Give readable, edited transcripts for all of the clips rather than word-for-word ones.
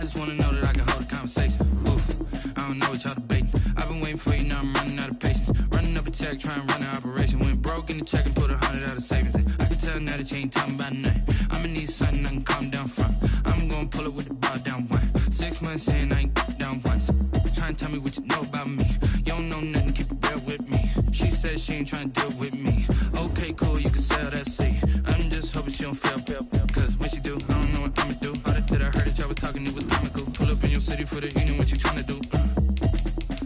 I just wanna know that I can hold a conversation. Oof, I don't know what y'all debating. I've been waiting for you, now I'm running out of patience. Running up a check, trying to run an operation. Went broke in the check and put 100 out of savings in. I can tell now that you ain't talking about nothing. I'ma need something I can calm down from. I'm gonna pull it with the bar down one. 6 months in, I ain't down once. Trying to tell me what you know about me. You don't know nothing, keep it real with me. She said she ain't trying to deal with me. Okay, cool, you can sell that seat. I'm just hoping she don't fail. Cause when she do, I don't know what I'ma do. All that I heard that y'all was talking, it was comical. Pull up in your city for the evening, what you tryna do?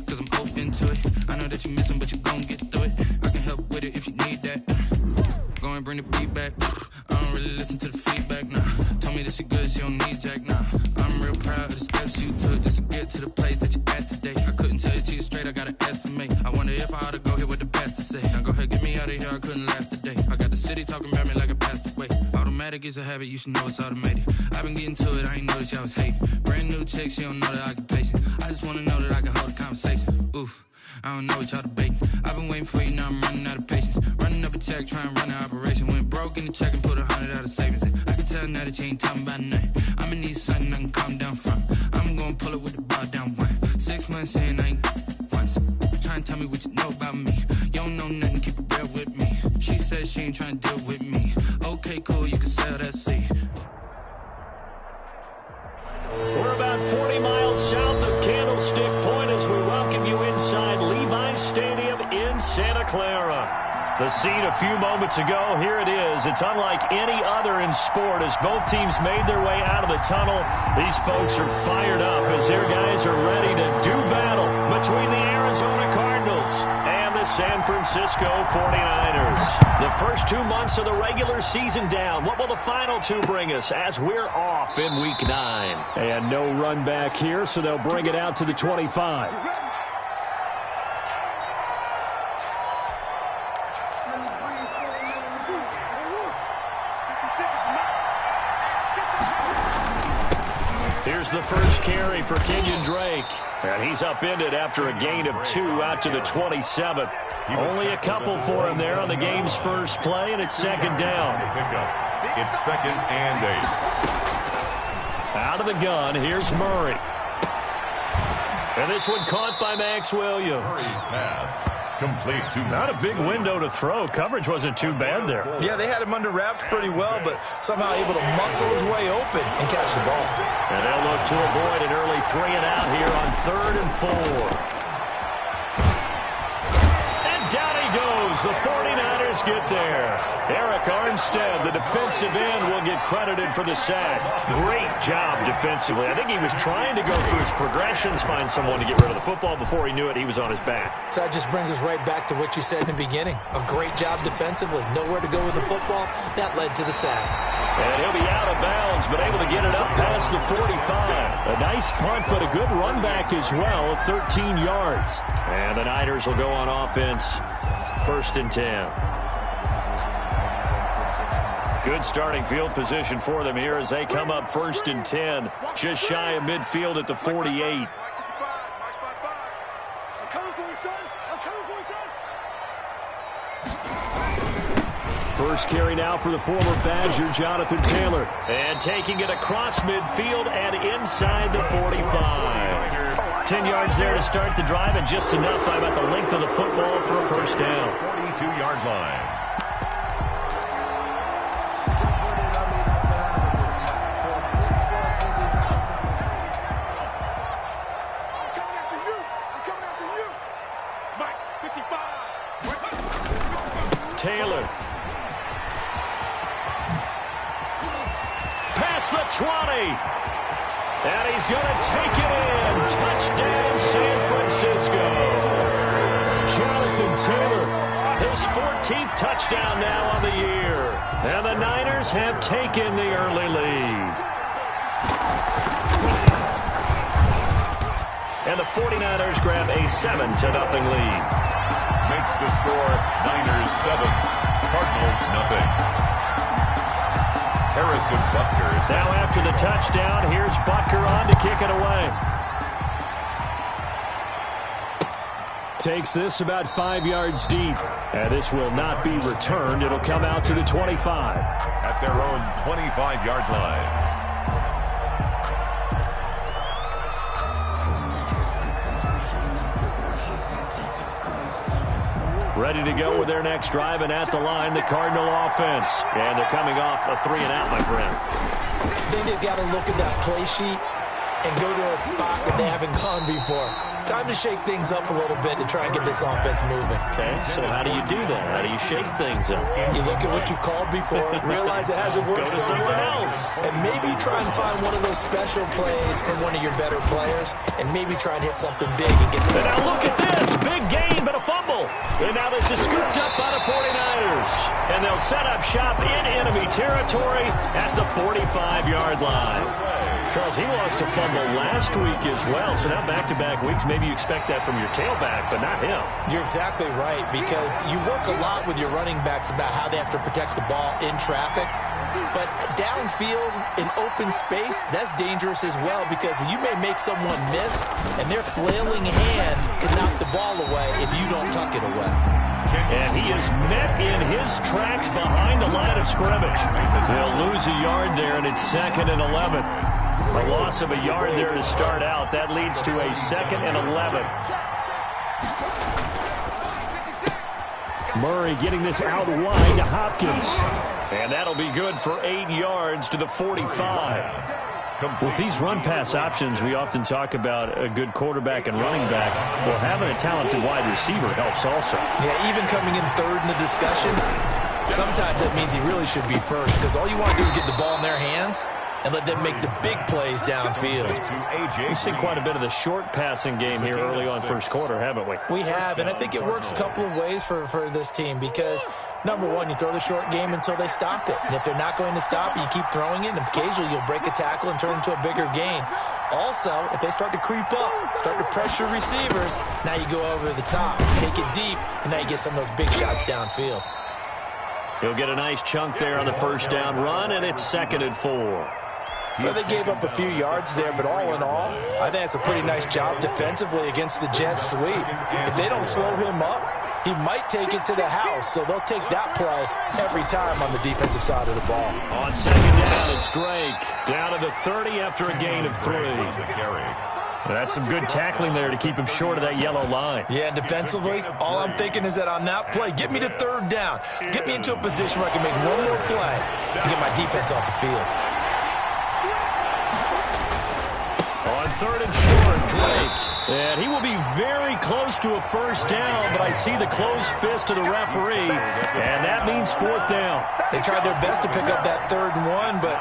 Cause I'm open to it. I know that you missing, but you gon' get through it. I can help with it if you need that. Go and bring the beat back. I don't really listen to the feedback, nah. Told me that she good, she don't need Jack, nah. I'm real proud of the steps you took just to get to the place that you at today. I couldn't tell it to you straight, I gotta estimate. I wonder if I ought to go here with the best to say. Now go ahead, get me out of here, I couldn't last today. I got the city talking about me like I passed away. Automatic is a habit, you should know it's automated. I've been getting to it, I ain't noticed y'all was hating. Brand new chick, she don't know the occupation. I just wanna know that I can hold a conversation. Oof, I don't know what y'all debating. I've been waiting for you, now I'm running out of patience. Running up a check, trying to run an operation. Went broke in the check and put 100 out of savings in. I can tell now that you ain't talking about nothing. I'ma need something I can calm down from. I'm gonna pull it with the bar down one. 6 months in, I ain't once. Trying to tell me what you know about me. You don't know nothing, keep it real with me. She said she ain't trying to deal with me. Okay, cool, you can sell that seat. We're about 40 miles south of Candlestick Point as we welcome you inside Levi's Stadium in Santa Clara. The scene a few moments ago, here it is. It's unlike any other in sport as both teams made their way out of the tunnel. These folks are fired up as their guys are ready to do battle between the Arizona Cardinals and the San Francisco 49ers. The first 2 months of the regular season down. What will the final two bring us as we're off in Week 9? And no run back here, so they'll bring it out to the 25. Here's the first carry for Kenyon Drake. And he's upended after a gain of 2 out to the 27. Only a couple for him there on the game's first play, and it's second down. It's 2nd and 8. Out of the gun, here's Murray. And this one caught by Max Williams. Murray's pass. Complete to not a big window to throw. Coverage wasn't too bad there. Yeah, they had him under wraps pretty well, but somehow able to muscle his way open and catch the ball. And they'll look to avoid an early 3 and out here on 3rd and 4. Down he goes. The 49ers get there. Eric Armstead, the defensive end, will get credited for the sack. Great job defensively. I think he was trying to go through his progressions, find someone to get rid of the football. Before he knew it, he was on his back. So that just brings us right back to what you said in the beginning. A great job defensively. Nowhere to go with the football. That led to the sack. And he'll be out of bounds, but able to get it up past the 45. A nice punt, but a good run back as well of 13 yards. And the Niners will go on offense. 1st and 10. Good starting field position for them here as they come up 1st and 10. Just shy of midfield at the 48. First carry now for the former Badger, Jonathan Taylor. And taking it across midfield and inside the 45. 10 yards there to start the drive, and just enough by about the length of the football for a first down. 42-yard line. Taylor. Past the 20. And he's going to take it in. Touchdown, San Francisco. Jonathan Taylor, his 14th touchdown now on the year. And the Niners have taken the early lead. And the 49ers grab a 7-0 lead. Makes the score Niners 7, Cardinals nothing. Harrison Butker. Now after the touchdown, here's Butker on to kick it away. Takes this about 5 yards deep. And this will not be returned. It'll come out to the 25. At their own 25-yard line. Ready to go with their next drive, and at the line, the Cardinal offense. And they're coming off a 3-and-out, my friend. I think they've got to look at that play sheet and go to a spot that they haven't gone before. Time to shake things up a little bit to try and get this offense moving. Okay, so how do you do that? How do you shake things up? You look at what you've called before, realize it hasn't worked Go to so something well, else. and maybe try and find one of those special plays from one of your better players, and maybe try and hit something big and get And now look at this. Big gain, but a fumble. And now this is scooped up by the 49ers. And they'll set up shop in enemy territory at the 45-yard line. Charles, he lost a fumble last week as well, so now back-to-back weeks, maybe you expect that from your tailback, but not him. You're exactly right, because you work a lot with your running backs about how they have to protect the ball in traffic. But downfield, in open space, that's dangerous as well, because you may make someone miss, and their flailing hand can knock the ball away if you don't tuck it away. And he is met in his tracks behind the line of scrimmage. They'll lose a yard there, and it's 2nd and 11. A loss of a yard there to start out. That leads to a 2nd and 11. Murray getting this out wide to Hopkins. And that'll be good for 8 yards to the 45. With these run-pass options, we often talk about a good quarterback and running back. Well, having a talented wide receiver helps also. Yeah, even coming in third in the discussion, sometimes that means he really should be first, because all you want to do is get the ball in their hands and let them make the big plays downfield. We've seen quite a bit of the short passing game here early on first quarter, haven't we? We have, and I think it works a couple of ways for this team, because, number one, you throw the short game until they stop it. And if they're not going to stop it, you keep throwing it, and occasionally you'll break a tackle and turn it into a bigger gain. Also, if they start to creep up, start to pressure receivers, now you go over the top, take it deep, and now you get some of those big shots downfield. He'll get a nice chunk there on the first down run, and it's 2nd and 4. Well, they gave up a few yards there, but all in all, I think it's a pretty nice job defensively against the Jets sweep. If they don't slow him up, he might take it to the house, so they'll take that play every time on the defensive side of the ball. On 2nd down, it's Drake. Down to the 30 after a gain of 3. That's some good tackling there to keep him short of that yellow line. Yeah, defensively, all I'm thinking is that on that play, get me to 3rd down. Get me into a position where I can make one more play to get my defense off the field. On 3rd and short, Drake. And he will be very close to a first down, but I see the closed fist of the referee, and that means 4th down. They tried their best to pick up that 3rd and 1, but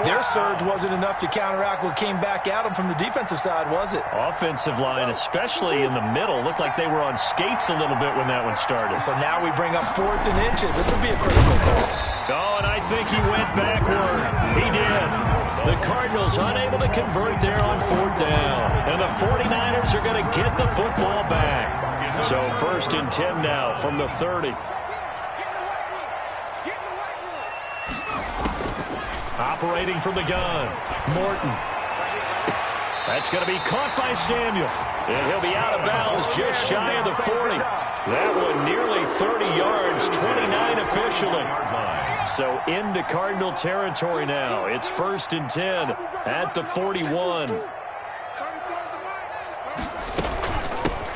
their surge wasn't enough to counteract what came back at them from the defensive side, was it? Offensive line, especially in the middle, looked like they were on skates a little bit when that one started. So now we bring up 4th and inches. This will be a critical call. Oh, and I think he went backward. He did. The Cardinals unable to convert there on 4th down. And the 49ers are going to get the football back. So 1st and 10 now from the 30. Operating from the gun, Morton. That's going to be caught by Samuel. And he'll be out of bounds just shy of the 40. That one nearly 30 yards, 29 officially. So into Cardinal territory now. It's 1st and 10 at the 41.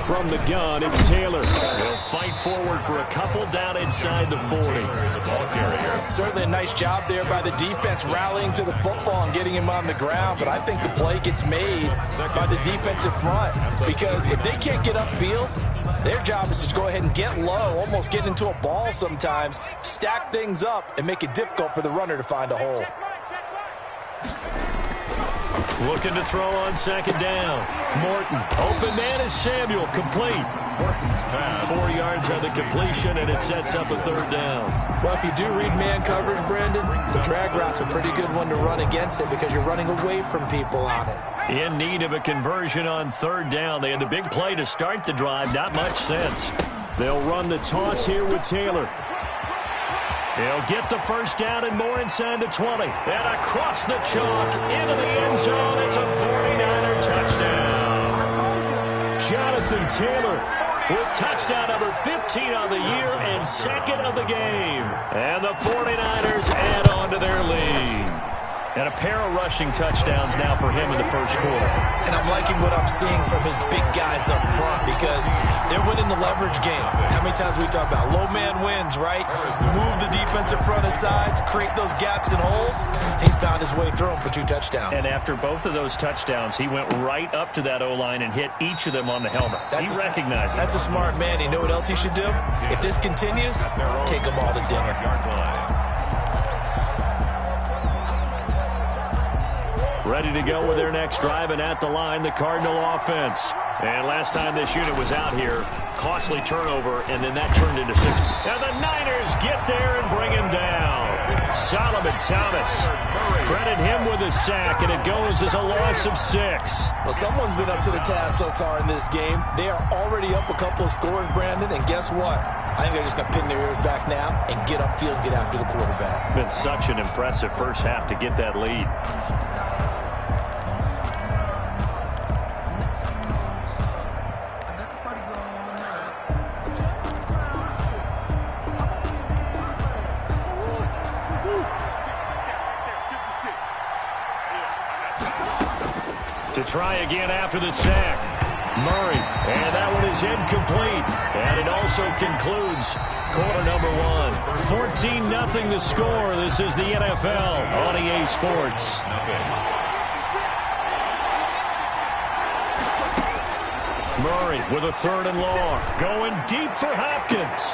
From the gun, it's Taylor. He'll fight forward for a couple down inside the 40. Certainly a nice job there by the defense rallying to the football and getting him on the ground, but I think the play gets made by the defensive front, because if they can't get upfield, their job is to go ahead and get low, almost get into a ball sometimes, stack things up, and make it difficult for the runner to find a hole. Looking to throw on 2nd down. Morton. Open man is Samuel. Complete. 4 yards on the completion, and it sets up a 3rd down. Well, if you do read man coverage, Brandon, the drag route's a pretty good one to run against it, because you're running away from people on it. In need of a conversion on 3rd down. They had the big play to start the drive. Not much sense. They'll run the toss here with Taylor. He'll get the first down and more inside the 20. And across the chalk into the end zone. It's a 49er touchdown. Jonathan Taylor with touchdown number 15 on the year and 2nd of the game. And the 49ers add on to their lead. And a pair of rushing touchdowns now for him in the first quarter. And I'm liking what I'm seeing from his big guys up front because they're winning the leverage game. How many times we talk about low man wins, right? Move the defensive front aside, create those gaps and holes. He's found his way through them for 2 touchdowns. And after both of those touchdowns, he went right up to that O-line and hit each of them on the helmet. He recognized it. That's a smart man. You know what else he should do? If this continues, take them all to dinner. Ready to go with their next drive, and at the line, the Cardinal offense. And last time this unit was out here, costly turnover, and then that turned into 6. And the Niners get there and bring him down. Solomon Thomas, credit him with a sack, and it goes as a loss of 6. Well, someone's been up to the task so far in this game. They are already up a couple of scores, Brandon, and guess what? I think they're just going to pin their ears back now and get upfield, get after the quarterback. Been such an impressive first half to get that lead. To try again after the sack. Murray, and that one is incomplete. And it also concludes quarter number 1. 14-0 the score. This is the NFL on EA Sports. Murray with a 3rd and long. Going deep for Hopkins.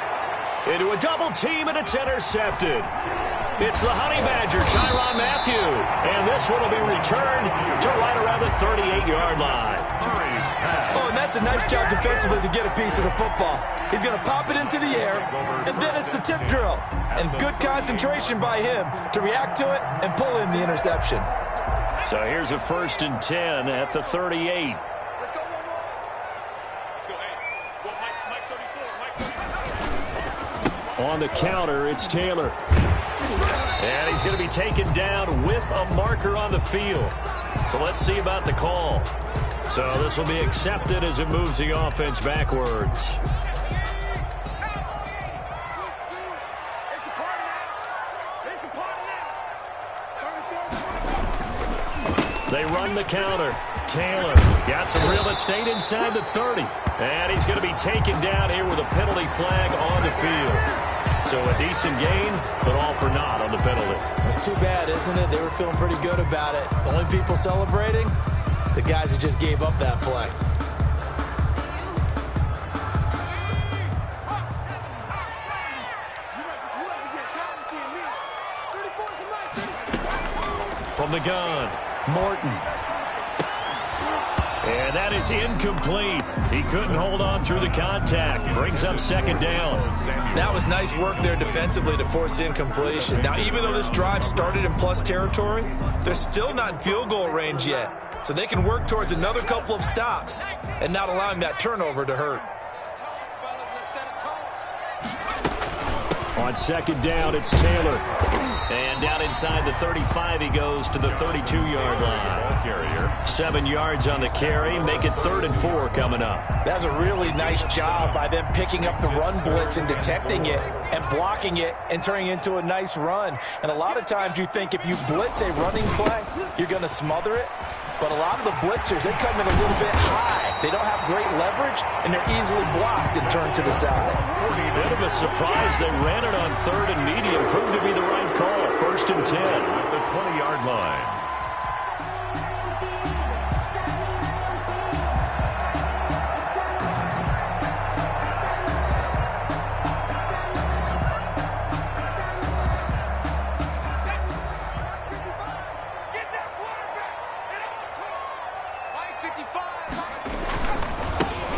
Into a double team, and it's intercepted. It's the Honey Badger, Tyrann Mathieu. And this one will be returned to right around the 38-yard line. Oh, and that's a nice job defensively to get a piece of the football. He's going to pop it into the air, and then it's the tip drill. And good concentration by him to react to it and pull in the interception. So here's a 1st and 10 at the 38. On the counter, it's Taylor. And he's going to be taken down with a marker on the field. So let's see about the call. So this will be accepted as it moves the offense backwards. They run the counter. Taylor got some real estate inside the 30. And he's going to be taken down here with a penalty flag on the field. So a decent gain, but all for naught on the penalty. It's too bad, isn't it? They were feeling pretty good about it. The only people celebrating, the guys who just gave up that play. From the gun, Morton. And that is incomplete. He couldn't hold on through the contact. Brings up 2nd down. That was nice work there defensively to force incompletion. Now, even though this drive started in plus territory, they're still not in field goal range yet. So they can work towards another couple of stops and not allowing that turnover to hurt. On 2nd down, it's Taylor. And down inside the 35, he goes to the 32-yard line. 7 yards on the carry. Make it 3rd and 4 coming up. That's a really nice job by them picking up the run blitz and detecting it and blocking it and turning it into a nice run. And a lot of times you think if you blitz a running play, you're going to smother it. But a lot of the blitzers, they come in a little bit high. They don't have great leverage, and they're easily blocked and turned to the side. Bit of a surprise. They ran it on 3rd and medium. Proved to be the right call. 1st and 10. At the 20-yard line.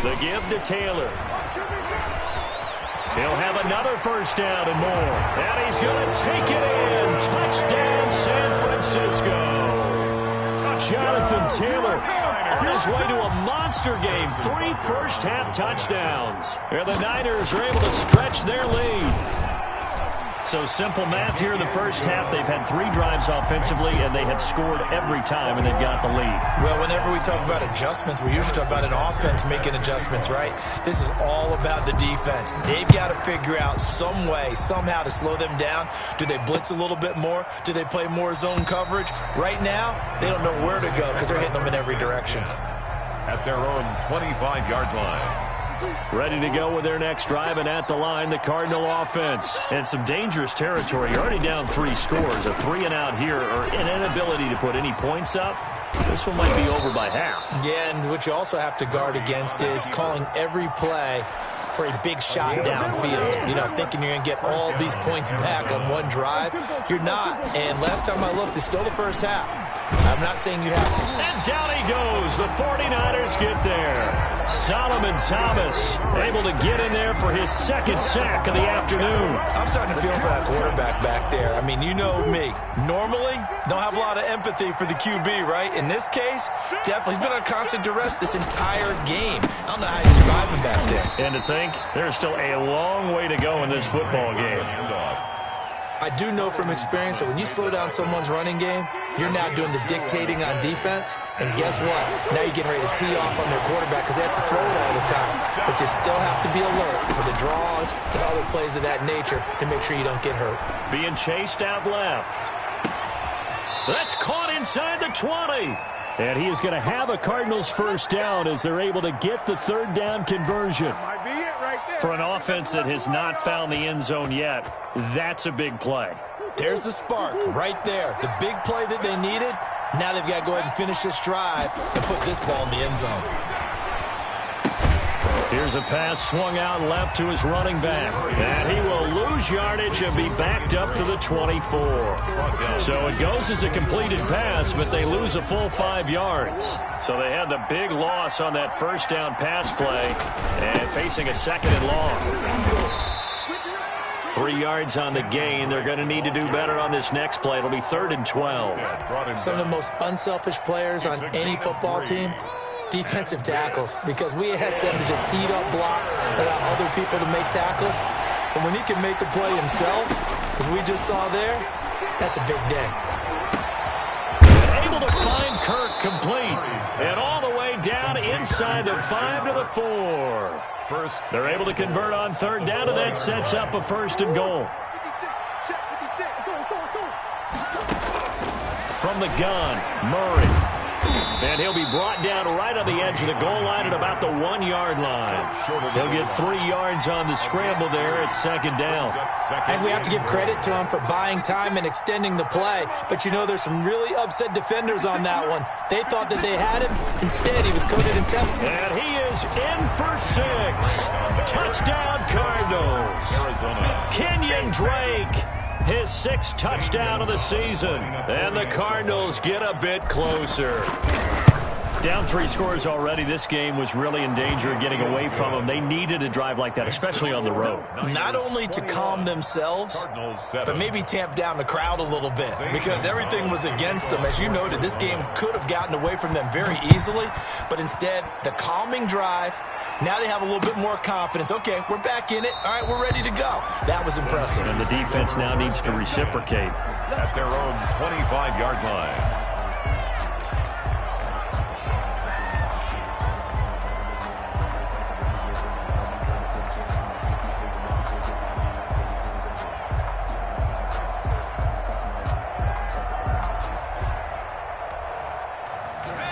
The give to Taylor. He'll have another 1st down and more. And he's going to take it in. Touchdown, San Francisco. Jonathan Taylor on his way to a monster game. 3 first-half touchdowns. And the Niners are able to stretch their lead. So simple math here in the first half. They've had 3 drives offensively, and they have scored every time, and they've got the lead. Well, whenever we talk about adjustments, we usually talk about an offense making adjustments, right? This is all about the defense. They've got to figure out some way, somehow to slow them down. Do they blitz a little bit more? Do they play more zone coverage? Right now, they don't know where to go because they're hitting them in every direction. At their own 25-yard line. Ready to go with their next drive, and at the line, the Cardinal offense. And some dangerous territory. You're already down 3 scores. A 3-and-out here, or an inability to put any points up. This one might be over by half. Yeah, and what you also have to guard against is calling every play for a big shot downfield. You know, thinking you're going to get all these points back on one drive. You're not. And last time I looked, it's still the first half. I'm not saying you have to. And down he goes. The 49ers get there. Solomon Thomas able to get in there for his 2nd sack of the afternoon. I'm starting to feel for that quarterback back there. I mean, you know me. Normally, don't have a lot of empathy for the QB, right? In this case, definitely. He's been on constant duress this entire game. I don't know how he's surviving back there. And to think, there's still a long way to go in this football game. I do know from experience that when you slow down someone's running game, you're now doing the dictating on defense. And guess what? Now you're getting ready to tee off on their quarterback because they have to throw it all the time. But you still have to be alert for the draws and other plays of that nature to make sure you don't get hurt. Being chased out left. That's caught inside the 20. And he is going to have a Cardinals first down as they're able to get the 3rd down conversion. For an offense that has not found the end zone yet, that's a big play. There's the spark right there. The big play that they needed. Now they've got to go ahead and finish this drive and put this ball in the end zone. Here's a pass swung out left to his running back. And he will lose yardage and be backed up to the 24. So it goes as a completed pass, but they lose a full 5 yards. So they had the big loss on that first down pass play and facing a 2nd and long. 3 yards on the gain. They're going to need to do better on this next play. It'll be 3rd and 12. Some of the most unselfish players on any football team, defensive tackles, because we ask them to just eat up blocks, allow other people to make tackles. And when he can make a play himself, as we just saw there, that's a big day. Able to find Kirk complete. And all the way down inside the 5 to the 4. They're able to convert on 3rd down, and that sets up a 1st and goal. From the gun, Murray. And he'll be brought down right on the edge of the goal line at about the 1-yard line. He'll get 3 yards on the scramble there at 2nd down. And we have to give credit to him for buying time and extending the play. But you know, there's some really upset defenders on that one. They thought that they had him. Instead, he was coated in temp. And he is in for 6. Touchdown, Cardinals. Kenyon Drake. His 6th touchdown of the season. And the Cardinals get a bit closer. Down 3 scores already. This game was really in danger of getting away from them. They needed a drive like that, especially on the road. Not only to calm themselves, but maybe tamp down the crowd a little bit, because everything was against them. As you noted, this game could have gotten away from them very easily, but instead, the calming drive, now they have a little bit more confidence. Okay, we're back in it. All right, we're ready to go. That was impressive. And the defense now needs to reciprocate. At their own 25-yard line.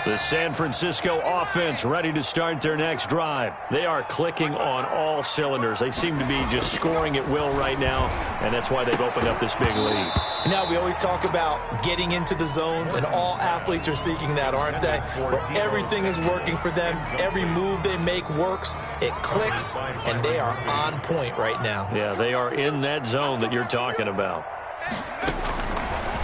The San Francisco offense ready to start their next drive. They are clicking on all cylinders. They seem to be just scoring at will right now, and that's why they've opened up this big lead. Now, we always talk about getting into the zone, and all athletes are seeking that, aren't they? Where everything is working for them. Every move they make works. It clicks, and they are on point right now. Yeah, they are in that zone that you're talking about.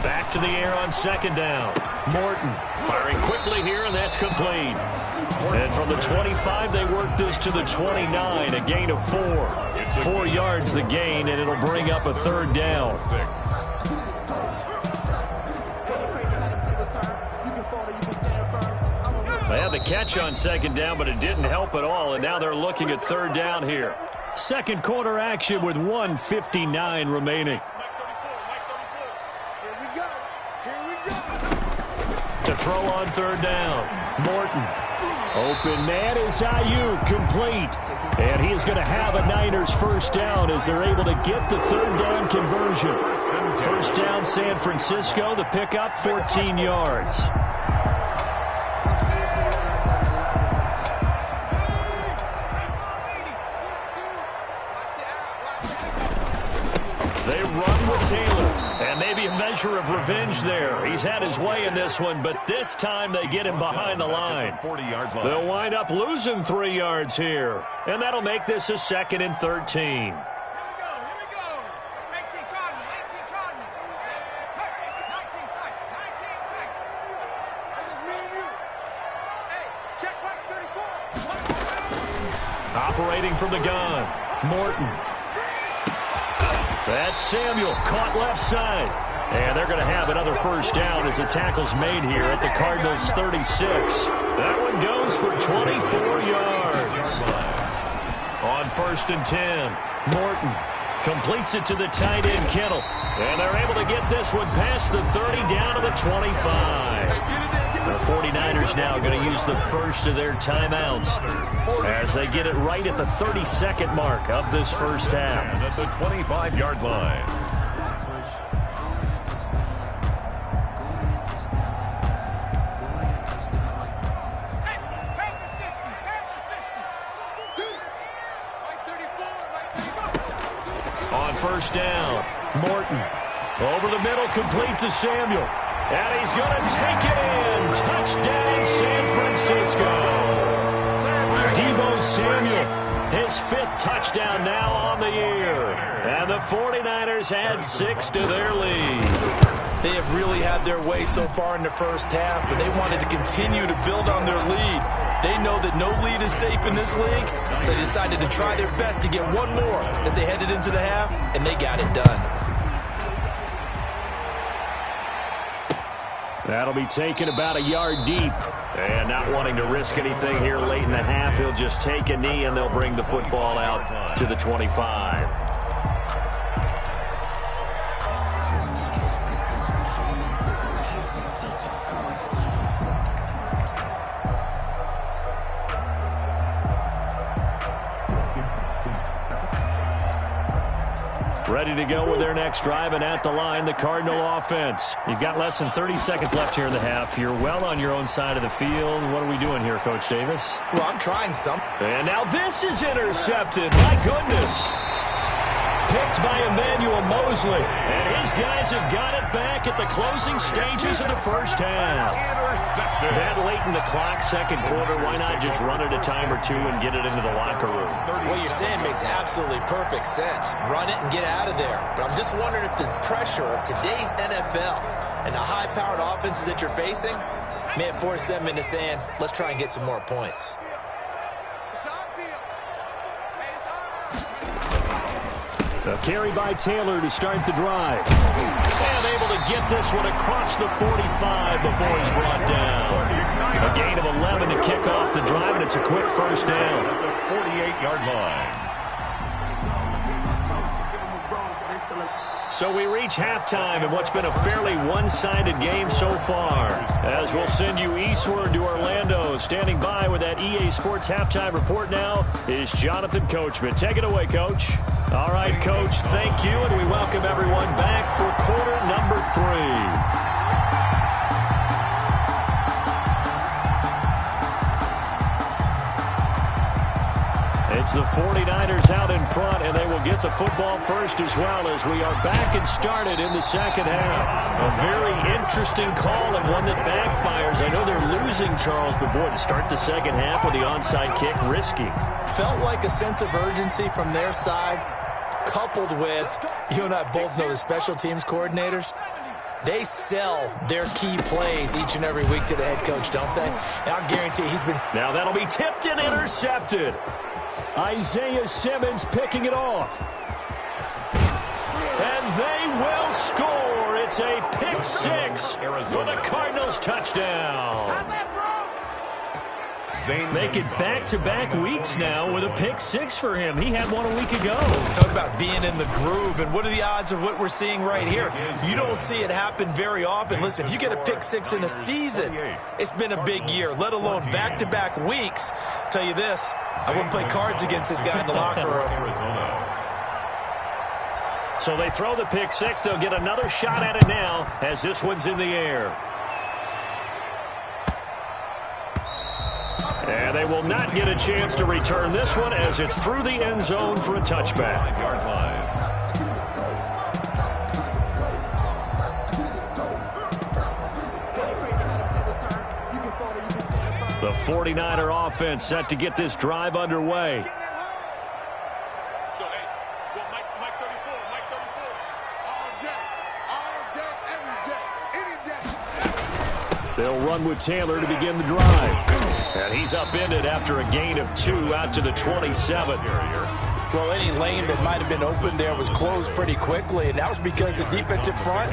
Back to the air on 2nd down. Morton firing quickly here, and that's complete. And from the 25, they work this to the 29, a gain of 4. 4 yards the gain, and it'll bring up a 3rd down. They had the catch on 2nd down, but it didn't help at all, and now they're looking at 3rd down here. Second quarter action with 1:59 remaining. to throw on third down. Morton. Open man is Ayuk, complete. And he is going to have a Niners first down as they're able to get the third down conversion. First down, San Francisco. The pickup, 14 yards. They run with Taylor, and maybe a measure of revenge there. He's had his way in this one, but this time they get him behind the line. They'll wind up losing 3 yards here, and that'll make this a 2nd and 13. Operating from the gun, Morton. That's Samuel, caught left side. And they're going to have another first down as the tackle's made here at the Cardinals' 36. That one goes for 24 yards. On 1st and 10, Morton completes it to the tight end, Kittle. And they're able to get this one past the 30 down to the 25. The 49ers now going to use the first of their timeouts as they get it right at the 32nd mark of this first half. At the 25-yard line. On first down, Morton over the middle, complete to Samuel. And he's going to take it in. Touchdown, San Francisco. Deebo Samuel, his 5th touchdown now on the year. And the 49ers add 6 to their lead. They have really had their way so far in the first half, but they wanted to continue to build on their lead. They know that no lead is safe in this league, so they decided to try their best to get one more as they headed into the half, and they got it done. That'll be taken about a yard deep. And not wanting to risk anything here late in the half, he'll just take a knee and they'll bring the football out to the 25. Ready to go with their next drive, and at the line, the Cardinal offense. You've got less than 30 seconds left here in the half. You're well on your own side of the field. What are we doing here, Coach Davis? Well, I'm trying some. And now this is intercepted. My goodness. Picked by Emmanuel Mosley. And his guys have got it back at the closing stages of the first half. That late in the clock, second quarter, why not just run it a time or two and get it into the locker room? What you're saying makes absolutely perfect sense. Run it and get out of there. But I'm just wondering if the pressure of today's NFL and the high-powered offenses that you're facing may have forced them into saying, let's try and get some more points. A carry by Taylor to start the drive. And able to get this one across the 45 before he's brought down. A gain of 11 to kick off the drive, and it's a quick first down. At the 48-yard line. So we reach halftime in what's been a fairly one-sided game so far. As we'll send you eastward to Orlando. Standing by with that EA Sports halftime report now is Jonathan Coachman. Take it away, Coach. All right, Coach, thank you, and we welcome everyone back for quarter number 3. It's the 49ers out in front, and they will get the football first as well as we are back and started in the second half. A very interesting call and one that backfires. I know they're losing, Charles, but boy, to start the second half with the onside kick, risky. Felt like a sense of urgency from their side, coupled with, you and I both know the special teams coordinators. They sell their key plays each and every week to the head coach, don't they? And I guarantee he's been... Now that'll be tipped and intercepted. Isaiah Simmons picking it off. And they will score. It's a pick six for the Cardinals touchdown. Make it back-to-back weeks now with a pick six for him. He had one a week ago. Talk about being in the groove, and what are the odds of what we're seeing right here? You don't see it happen very often. Listen, if you get a pick six in a season, it's been a big year, let alone back-to-back weeks. Tell you this, I wouldn't play cards against this guy in the locker room. So they throw the pick six. They'll get another shot at it now as this one's in the air. And they will not get a chance to return this one as it's through the end zone for a touchback. The 49er offense set to get this drive underway. They'll run with Taylor to begin the drive. And he's upended after a gain of 2 out to the 27. Well, any lane that might have been open there was closed pretty quickly, and that was because the defensive front,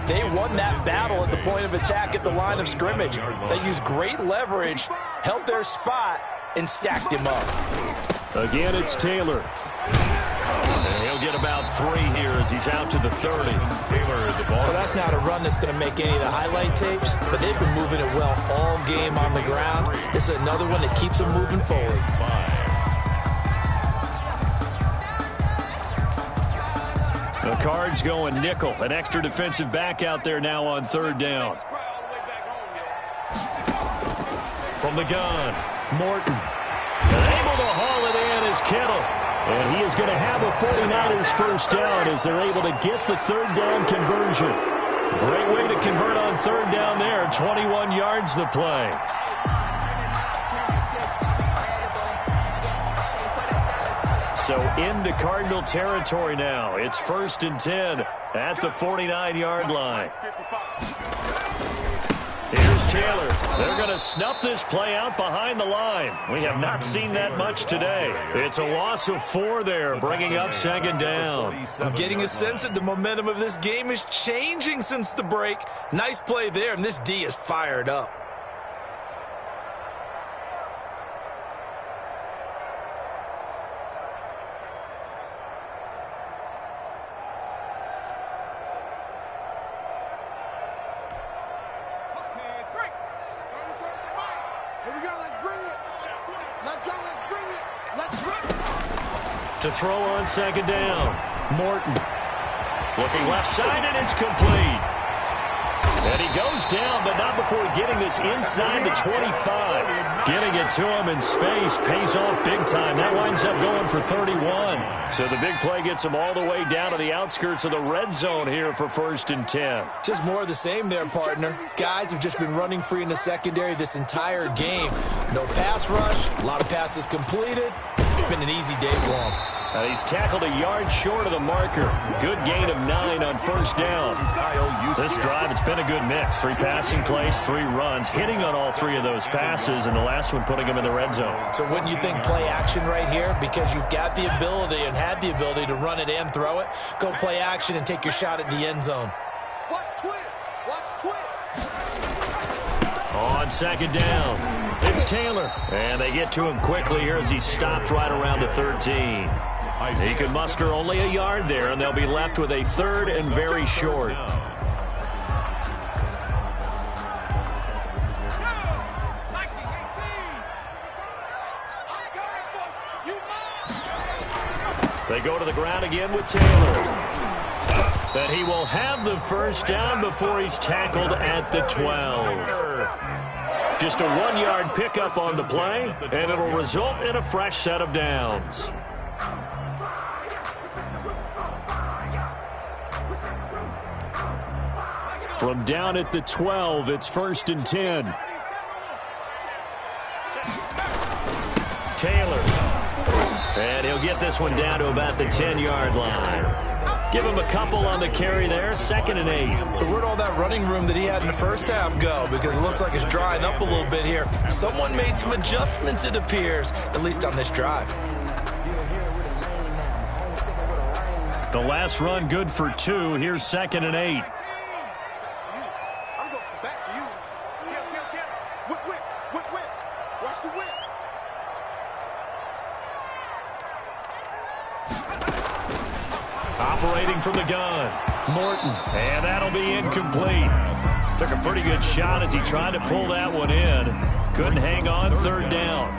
they won that battle at the point of attack at the line of scrimmage. They used great leverage, held their spot, and stacked him up. Again, it's Taylor. And he'll get about 3 here as he's out to the 30. Taylor, the ball. Well, that's not a run that's going to make any of the highlight tapes, but they've been moving it well all game on the ground. This is another one that keeps them moving forward. The Cards going nickel. An extra defensive back out there now on 3rd down. From the gun, Morton. Able to haul it in is Kittle. And he is going to have a 49ers first down as they're able to get the 3rd down conversion. Great way to convert on 3rd down there. 21 yards the play. So into Cardinal territory now. It's 1st and 10 at the 49-yard line. Here's Taylor. They're going to snuff this play out behind the line. We have not seen that much today. It's a loss of 4 there, bringing up 2nd down. I'm getting a sense that the momentum of this game is changing since the break. Nice play there, and this D is fired up. To throw on 2nd down. Morton. Looking left side, and it's complete. And he goes down, but not before getting this inside the 25. Getting it to him in space pays off big time. That winds up going for 31. So the big play gets him all the way down to the outskirts of the red zone here for 1st and 10. Just more of the same there, partner. Guys have just been running free in the secondary this entire game. No pass rush, a lot of passes completed. It's been an easy day for him. He's tackled a yard short of the marker. Good gain of 9 on 1st down. This drive, it's been a good mix. 3 passing plays, 3 runs, hitting on all 3 of those passes, and the last one putting him in the red zone. So wouldn't you think play action right here? Because you've got the ability and had the ability to run it and throw it. Go play action and take your shot at the end zone. Watch twist. Watch twist. On 2nd down, it's Taylor. And they get to him quickly here as he's stopped right around the 13. He could muster only a yard there, and they'll be left with a 3rd and very short. They go to the ground again with Taylor. That he will have the first down before he's tackled at the 12. Just a 1-yard pickup on the play, and it'll result in a fresh set of downs. From down at the 12, it's 1st and 10. Taylor. And he'll get this one down to about the 10-yard line. Give him a couple on the carry there, 2nd and 8. So where'd all that running room that he had in the first half go? Because it looks like it's drying up a little bit here. Someone made some adjustments, it appears, at least on this drive. The last run good for 2. Here's 2nd and 8. I'm going back to you. Whip. Watch to win. Operating from the gun, Morton. And that'll be incomplete. Took a pretty good shot as he tried to pull that one in. Couldn't hang on third down.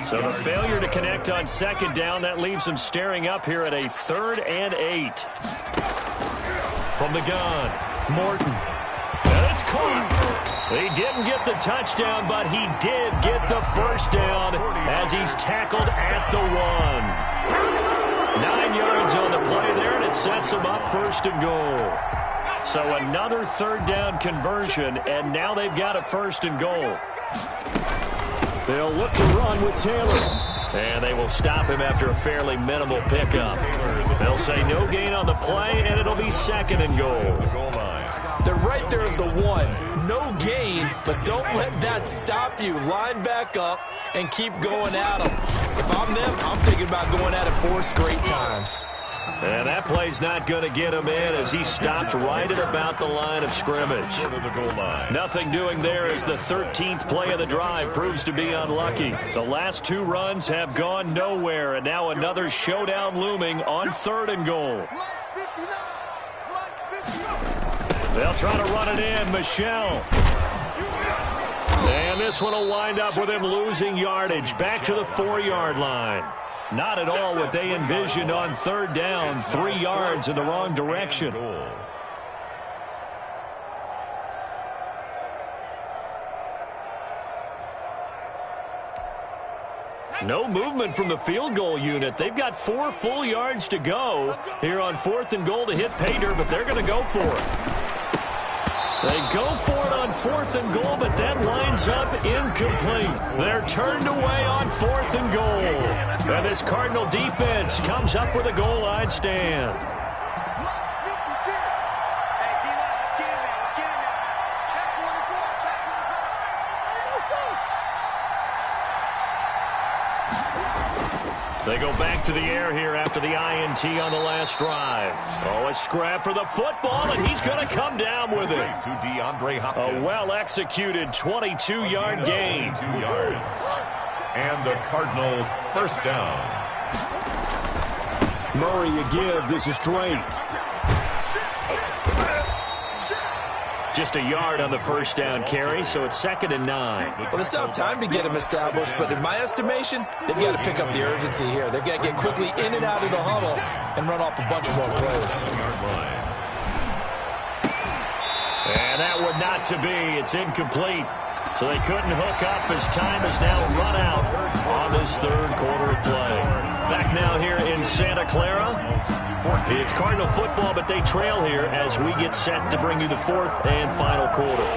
So the failure to connect on second down, that leaves him staring up here at a 3rd and 8. From the gun, Morton. And it's caught. He didn't get the touchdown, but he did get the first down as he's tackled at the 1. 9 yards on the play there, and it sets him up 1st and goal. So another 3rd down conversion, and now they've got a 1st and goal. They'll look to run with Taylor. And they will stop him after a fairly minimal pickup. They'll say no gain on the play, and it'll be 2nd and goal. They're right there at the 1. No gain, but don't let that stop you. Line back up and keep going at them. If I'm them, I'm thinking about going at it 4 straight times. And that play's not going to get him in as he stopped right at about the line of scrimmage. Nothing doing there as the 13th play of the drive proves to be unlucky. The last 2 runs have gone nowhere, and now another showdown looming on 3rd and goal. They'll try to run it in. Michel. And this one will wind up with him losing yardage back to the 4-yard line. Not at all what they envisioned on 3rd down. 3 yards in the wrong direction. No movement from the field goal unit. They've got 4 full yards to go here on 4th and goal to hit Pater, but they're going to go for it. They go for it on 4th and goal, but that lines up incomplete. They're turned away on 4th and goal. And this Cardinal defense comes up with a goal line stand. They go back to the air here after the INT on the last drive. Oh, a scrap for the football, and he's going to come down with it. A well-executed 22-yard gain. 2 yards. And the Cardinal 1st down. Murray, you give. This is Drake. Just a yard on the 1st down carry, so it's 2nd and 9. Well, they still have time to get him established, but in my estimation, they've got to pick up the urgency here. They've got to get quickly in and out of the huddle and run off a bunch more plays. And that would not to be. It's incomplete. So they couldn't hook up as time is now run out on this 3rd quarter of play. Back now here in Santa Clara. It's Cardinal football, but they trail here as we get set to bring you the 4th and final quarter.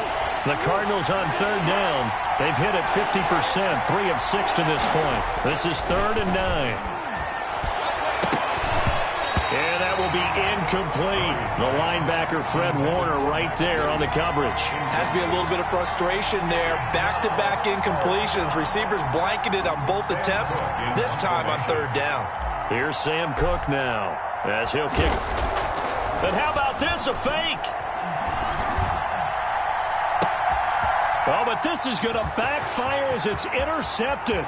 The Cardinals on 3rd down. They've hit it 50%, 3 of 6 to this point. This is 3rd and 9. And that will be incomplete. The linebacker, Fred Warner, right there on the coverage. Has to be a little bit of frustration there. Back-to-back incompletions. Receivers blanketed on both attempts, this time on 3rd down. Here's Sam Cook now as he'll kick. And how about this, a fake? Oh, but this is going to backfire as it's intercepted.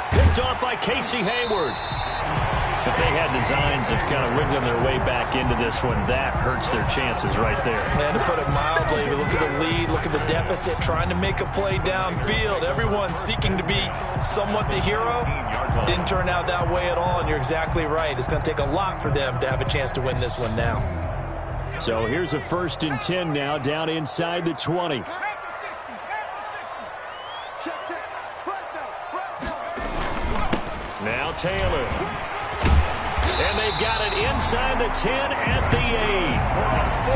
Picked off by Casey Hayward. If they had designs of kind of wriggling their way back into this one, that hurts their chances right there. And to put it mildly, look at the lead, look at the deficit, trying to make a play downfield. Everyone seeking to be somewhat the hero. Didn't turn out that way at all, and you're exactly right. It's going to take a lot for them to have a chance to win this one now. So here's a 1st and 10 now, down inside the 20. Now Taylor. And they've got it inside the 10 at the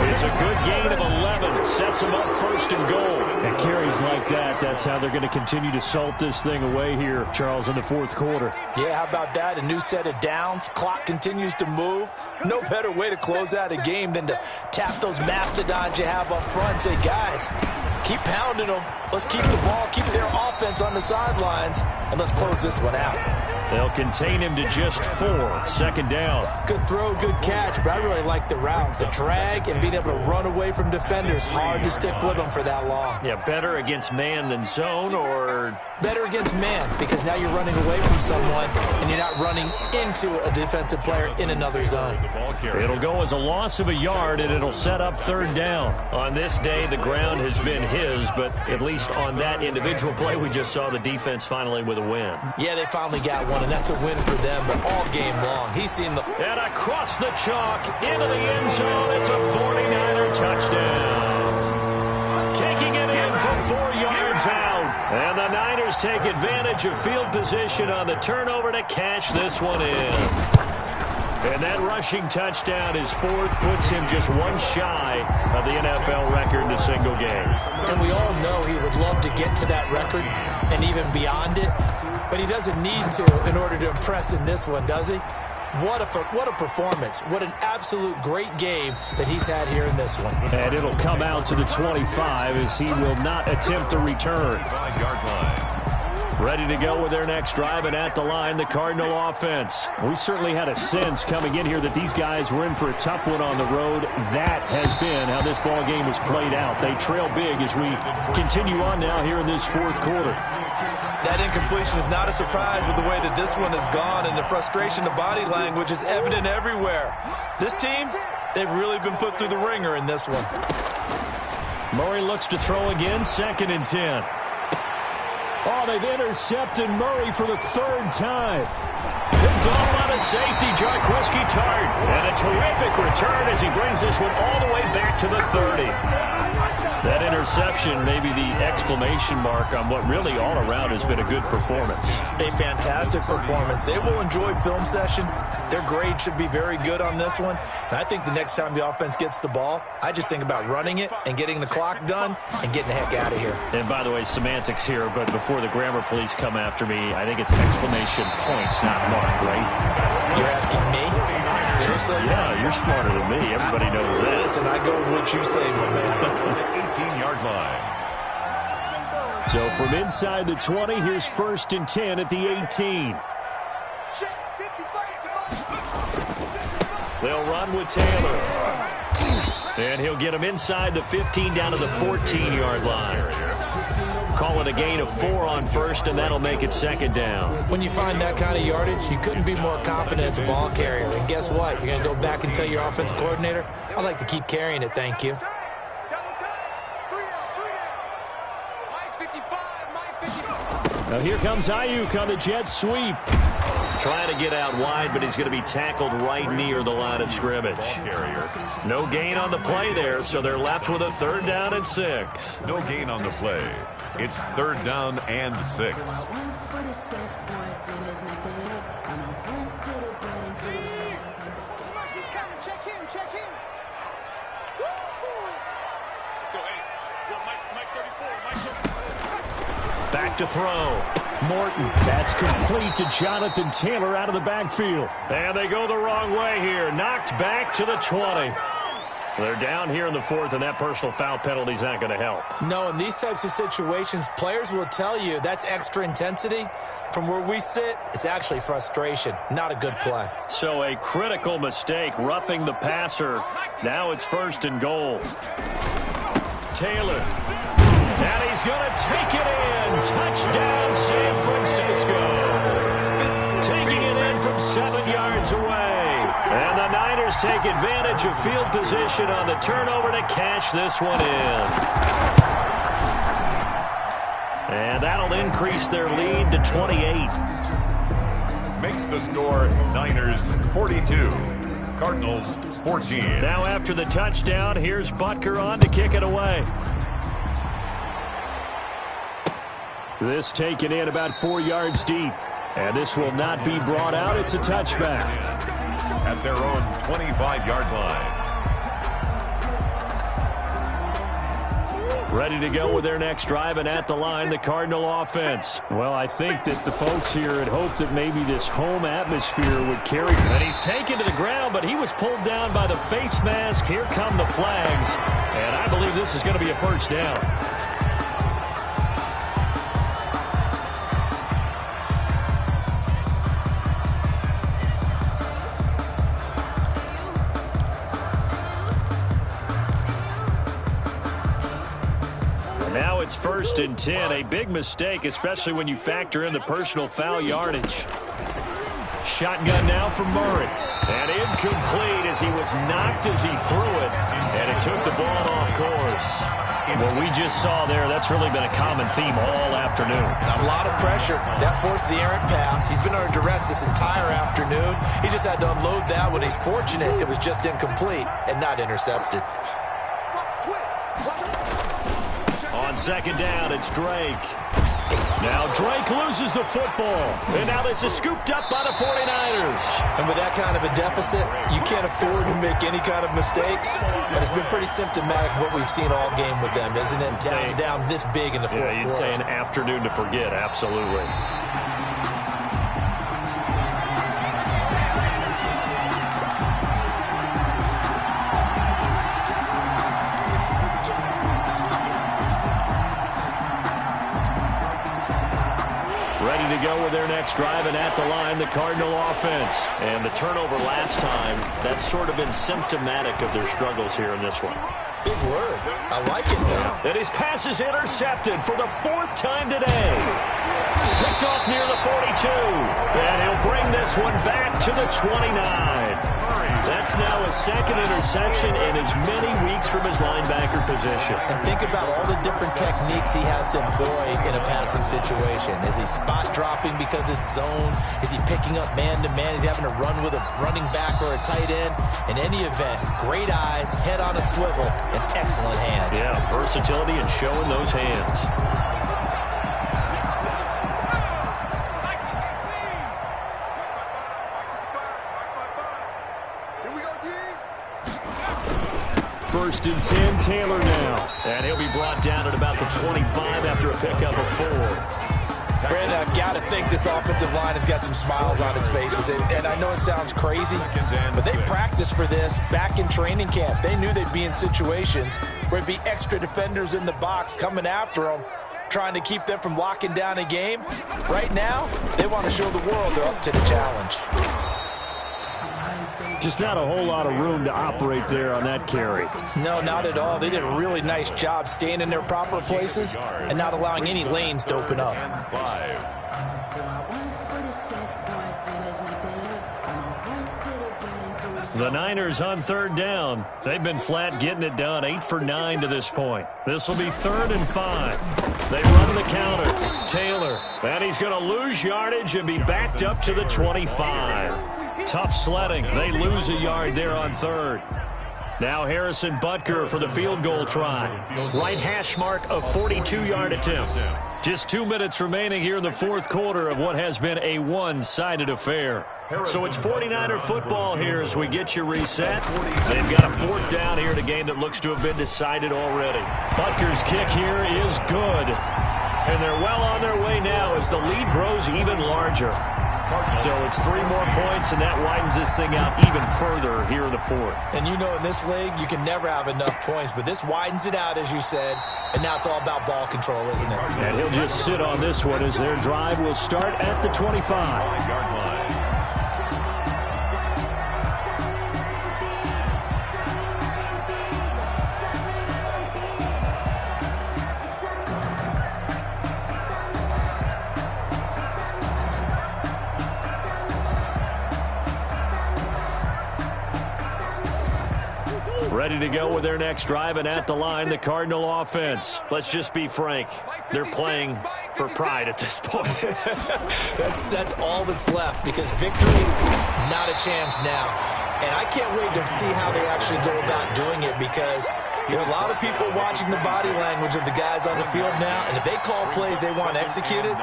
8. It's a good gain of 11. It sets them up 1st and goal. And carries like that, that's how they're going to continue to salt this thing away here, Charles, in the 4th quarter. Yeah, how about that? A new set of downs. Clock continues to move. No better way to close out a game than to tap those mastodons you have up front and say, guys, Keep pounding them. Let's keep the ball, keep their offense on the sidelines, and let's close this one out. They'll contain him to just 4. 2nd down. Good throw, good catch, but I really like the route. The drag and being able to run away from defenders. Hard to stick with them for that long. Yeah, better against man than zone, or better against man, because now you're running away from someone and you're not running into a defensive player in another zone. It'll go as a loss of a yard, and it'll set up 3rd down. On this day, the ground has been his, but at least on that individual play, we just saw the defense finally with a win. Yeah, they finally got one, and that's a win for them, but all game long. He's seen the... And across the chalk, into the end zone, it's a 49er touchdown. Taking it in from 4 yards out. And the Niners take advantage of field position on the turnover to cash this one in. And that rushing touchdown is 4th, puts him just 1 shy of the NFL record in a single game. And we all know he would love to get to that record and even beyond it, but he doesn't need to in order to impress in this one, does he? What a performance. What an absolute great game that he's had here in this one. And it'll come out to the 25 as he will not attempt a return. 5-yard line. Ready to go with their next drive, and at the line, the Cardinal offense. We certainly had a sense coming in here that these guys were in for a tough one on the road. That has been how this ball game has played out. They trail big as we continue on now here in this 4th quarter. That incompletion is not a surprise with the way that this one has gone, and the frustration, the body language is evident everywhere. This team, they've really been put through the ringer in this one. Murray looks to throw again, 2nd and 10. Oh, they've intercepted Murray for the 3rd time. Picked off on a safety, Jarquiski Tart. And a terrific return as he brings this one all the way back to the 30. That interception may be the exclamation mark on what really all around has been a good performance. A fantastic performance. They will enjoy film session. Their grade should be very good on this one. And I think the next time the offense gets the ball, I just think about running it and getting the clock done and getting the heck out of here. And by the way, semantics here, but before the grammar police come after me, I think it's exclamation points, not mark, right? You're asking me? Seriously? Yeah, you're smarter than me. Everybody knows that. Listen, I go with what you say, my man. 18-yard line. So from inside the 20, here's 1st and 10 at the 18. They'll run with Taylor. And he'll get him inside the 15 down to the 14-yard line. Call it a gain of 4 on 1st, and that'll make it 2nd down. When you find that kind of yardage, you couldn't be more confident as a ball carrier. And guess what? You're going to go back and tell your offensive coordinator, I'd like to keep carrying it, thank you. Now here comes Ayuk on the jet sweep. Trying to get out wide, but he's going to be tackled right near the line of scrimmage. No gain on the play there, so they're left with a 3rd down and 6. No gain on the play. It's 3rd down and 6. Back to throw. Morton. That's complete to Jonathan Taylor out of the backfield. And they go the wrong way here. Knocked back to the 20. They're down here in the 4th, and that personal foul penalty is not going to help. No, in these types of situations, players will tell you that's extra intensity. From where we sit, it's actually frustration. Not a good play. So a critical mistake, roughing the passer. Now it's 1st and goal. Taylor. And he's going to take it in. Touchdown, San Francisco. Taking it in from 7 yards away. And the Niners take advantage of field position on the turnover to cash this one in. And that'll increase their lead to 28. Makes the score Niners 42. Cardinals 14. Now after the touchdown, here's Butker on to kick it away. This taken in about 4 yards deep. And this will not be brought out. It's a touchback. At their own 25-yard line. Ready to go with their next drive, and at the line, the Cardinal offense. Well, I think that the folks here had hoped that maybe this home atmosphere would carry. And he's taken to the ground, but he was pulled down by the face mask. Here come the flags. And I believe this is going to be a 1st down. 1st and 10. A big mistake, especially when you factor in the personal foul yardage. Shotgun now for Murray. And incomplete as he was knocked as he threw it. And it took the ball off course. What we just saw there, that's really been a common theme all afternoon. A lot of pressure. That forced the errant pass. He's been under duress this entire afternoon. He just had to unload that when he's fortunate it was just incomplete and not intercepted. On 2nd down, it's Drake. Now Drake loses the football. And now this is scooped up by the 49ers. And with that kind of a deficit, you can't afford to make any kind of mistakes. But it's been pretty symptomatic of what we've seen all game with them, isn't it? Down this big in the fourth quarter. Yeah, you'd say an afternoon to forget, absolutely. To go with their next drive, and at the line, the Cardinal offense. And the turnover last time, that's sort of been symptomatic of their struggles here in this one. Big word. I like it, though. And his pass is intercepted for the 4th time today. Picked off near the 42. And he'll bring this one back to the 29. That's now his 2nd interception in as many weeks from his linebacker position. And think about all the different techniques he has to employ in a passing situation. Is he spot dropping because it's zone? Is he picking up man-to-man? Is he having to run with a running back or a tight end? In any event, great eyes, head on a swivel, and excellent hands. Yeah, versatility and showing those hands. First and 10, Taylor now. And he'll be brought down at about the 25 after a pickup of 4. Brandon, I've got to think this offensive line has got some smiles on its faces. And I know it sounds crazy, but they practiced for this back in training camp. They knew they'd be in situations where it'd be extra defenders in the box coming after them, trying to keep them from locking down a game. Right now, they want to show the world they're up to the challenge. Just not a whole lot of room to operate there on that carry. No, not at all. They did a really nice job staying in their proper places and not allowing any lanes to open up. The Niners on 3rd down. They've been flat getting it done. 8 for 9 to this point. This will be 3rd and 5. They run the counter. Taylor. And he's going to lose yardage and be backed up to the 25. Tough sledding. They lose a yard there on 3rd. Now Harrison Butker for the field goal try. Right hash mark of 42-yard attempt. Just 2 minutes remaining here in the 4th quarter of what has been a one-sided affair. So it's 49er football here as we get you reset. They've got a 4th down here in a game that looks to have been decided already. Butker's kick here is good. And they're well on their way now as the lead grows even larger. So it's 3 more points, and that widens this thing out even further here in the 4th. And you know in this league, you can never have enough points, but this widens it out, as you said, and now it's all about ball control, isn't it? And he'll just sit on this one as their drive will start at the 25. Ready to go with their next drive, and at the line, the Cardinal offense. Let's just be frank. They're playing for pride at this point. That's all that's left, because victory, not a chance now. And I can't wait to see how they actually go about doing it, because there are a lot of people watching the body language of the guys on the field now, and if they call plays they want executed,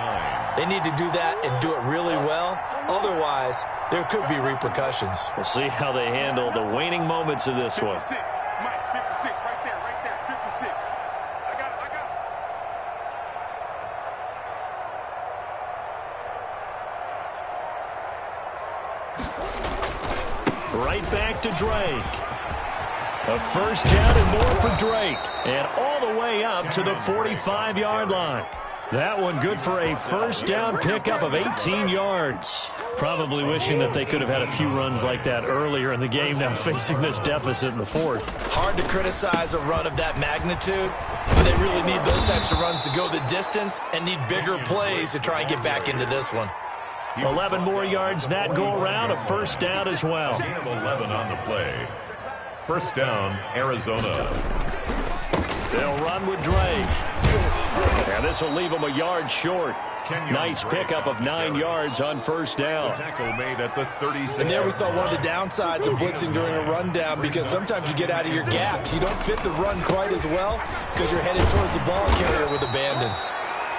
they need to do that and do it really well. Otherwise, there could be repercussions. We'll see how they handle the waning moments of this one. 56, Mike, 56, right there, 56. I got it. Right back to Drake. A 1st down and more for Drake. And all the way up to the 45-yard line. That one good for a first down pickup of 18 yards. Probably wishing that they could have had a few runs like that earlier in the game, now facing this deficit in the fourth. Hard to criticize a run of that magnitude, but they really need those types of runs to go the distance and need bigger plays to try and get back into this one. 11 more yards that go around, a first down as well. 11 on the play. First down, Arizona. They'll run with Drake. And this will leave them a yard short. Nice pickup of 9 yards on first down. The tackle made at the 36. And there we saw one of the downsides of blitzing during a rundown, because sometimes you get out of your gaps. You don't fit the run quite as well because you're headed towards the ball carrier with abandon.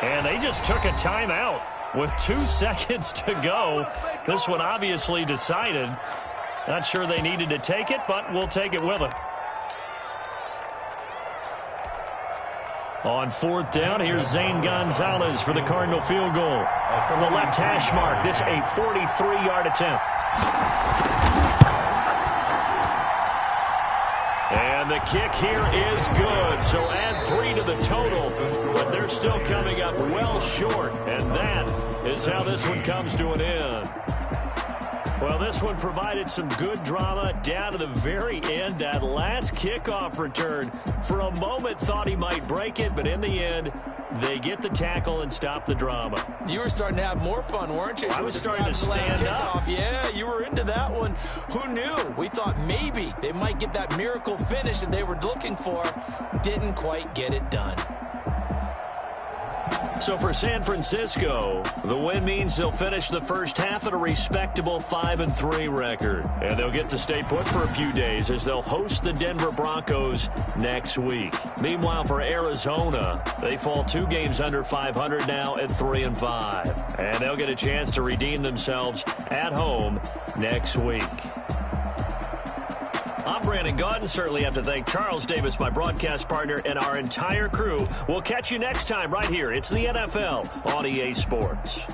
And they just took a timeout with 2 seconds to go. This one obviously decided. Not sure they needed to take it, but we'll take it with them. On fourth down, here's Zane Gonzalez for the Cardinal field goal. From the left hash mark, this a 43-yard attempt. And the kick here is good, so add 3 to the total, but they're still coming up well short, and that is how this one comes to an end. Well, this one provided some good drama down to the very end. That last kickoff return, for a moment thought he might break it, but in the end, they get the tackle and stop the drama. You were starting to have more fun, weren't you? I was starting to stand up. Yeah, you were into that one. Who knew? We thought maybe they might get that miracle finish that they were looking for. Didn't quite get it done. So for San Francisco, the win means they'll finish the first half at a respectable 5-3 record. And they'll get to stay put for a few days as they'll host the Denver Broncos next week. Meanwhile, for Arizona, they fall 2 games under 500 now at 3-5. And they'll get a chance to redeem themselves at home next week. I'm Brandon Gaudin. Certainly have to thank Charles Davis, my broadcast partner, and our entire crew. We'll catch you next time right here. It's the NFL on EA Sports.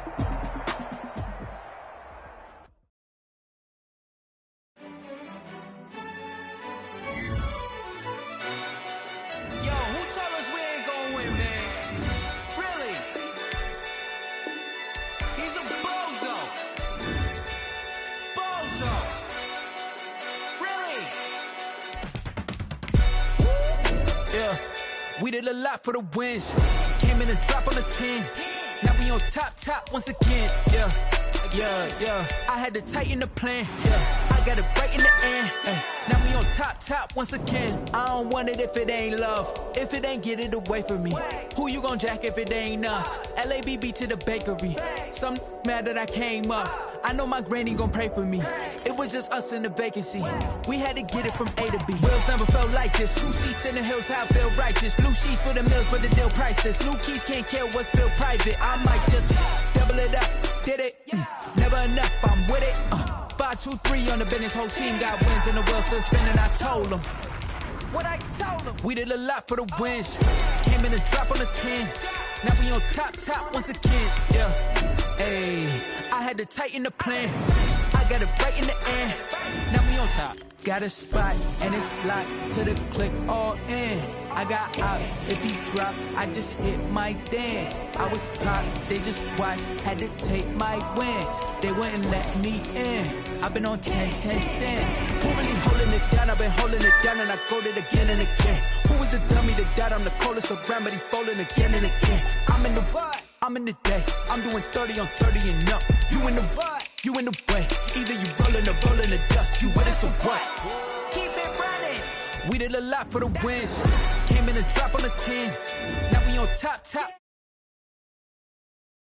Yo, who tell us we ain't gonna win, man? Really? He's a bozo. Bozo. Really? Yeah, we did a lot for the wins. Came in a drop on the 10. Now we on top once again. Yeah. I had to tighten the plan. Yeah, I got it right in the end. Now we on top once again. I don't want it if it ain't love. If it ain't, get it away from me. Who you gon' jack if it ain't us? LABB to the bakery. Some mad that I came up. I know my granny gon' pray for me. It was just us in the vacancy. We had to get it from A to B. Wheels never felt like this. 2 seats in the hills, how I feel righteous. Blue sheets for the mills, but the deal priceless. New keys can't kill what's still private. I might just double it up. Did it? Never enough, I'm with it. 5, 2, 3 on the business. Whole team got wins and the wheels still spinning. I told them what I told them. We did a lot for the wins. Came in a drop on the 10. Now we on top once again. Yeah. Hey, I had to tighten the plan. I got it right in the end. Now we on top. Got a spot and it's locked to the click all in. I got ops, if he drop, I just hit my dance. I was pop, they just watched, had to take my wins. They wouldn't let me in. I've been on 10 cents. Who really holding it down? I've been holding it down and I go it again and again. Who was the dummy that died? I'm the coldest around, but he folding again and again. I'm in the what? I'm in the day. I'm doing 30 on 30 and up. You in the what? You in the way. Either you rolling or rolling the dust. You with us or what? Keep it running. We did a lot for the wins. Came in a drop on the 10. Now we on top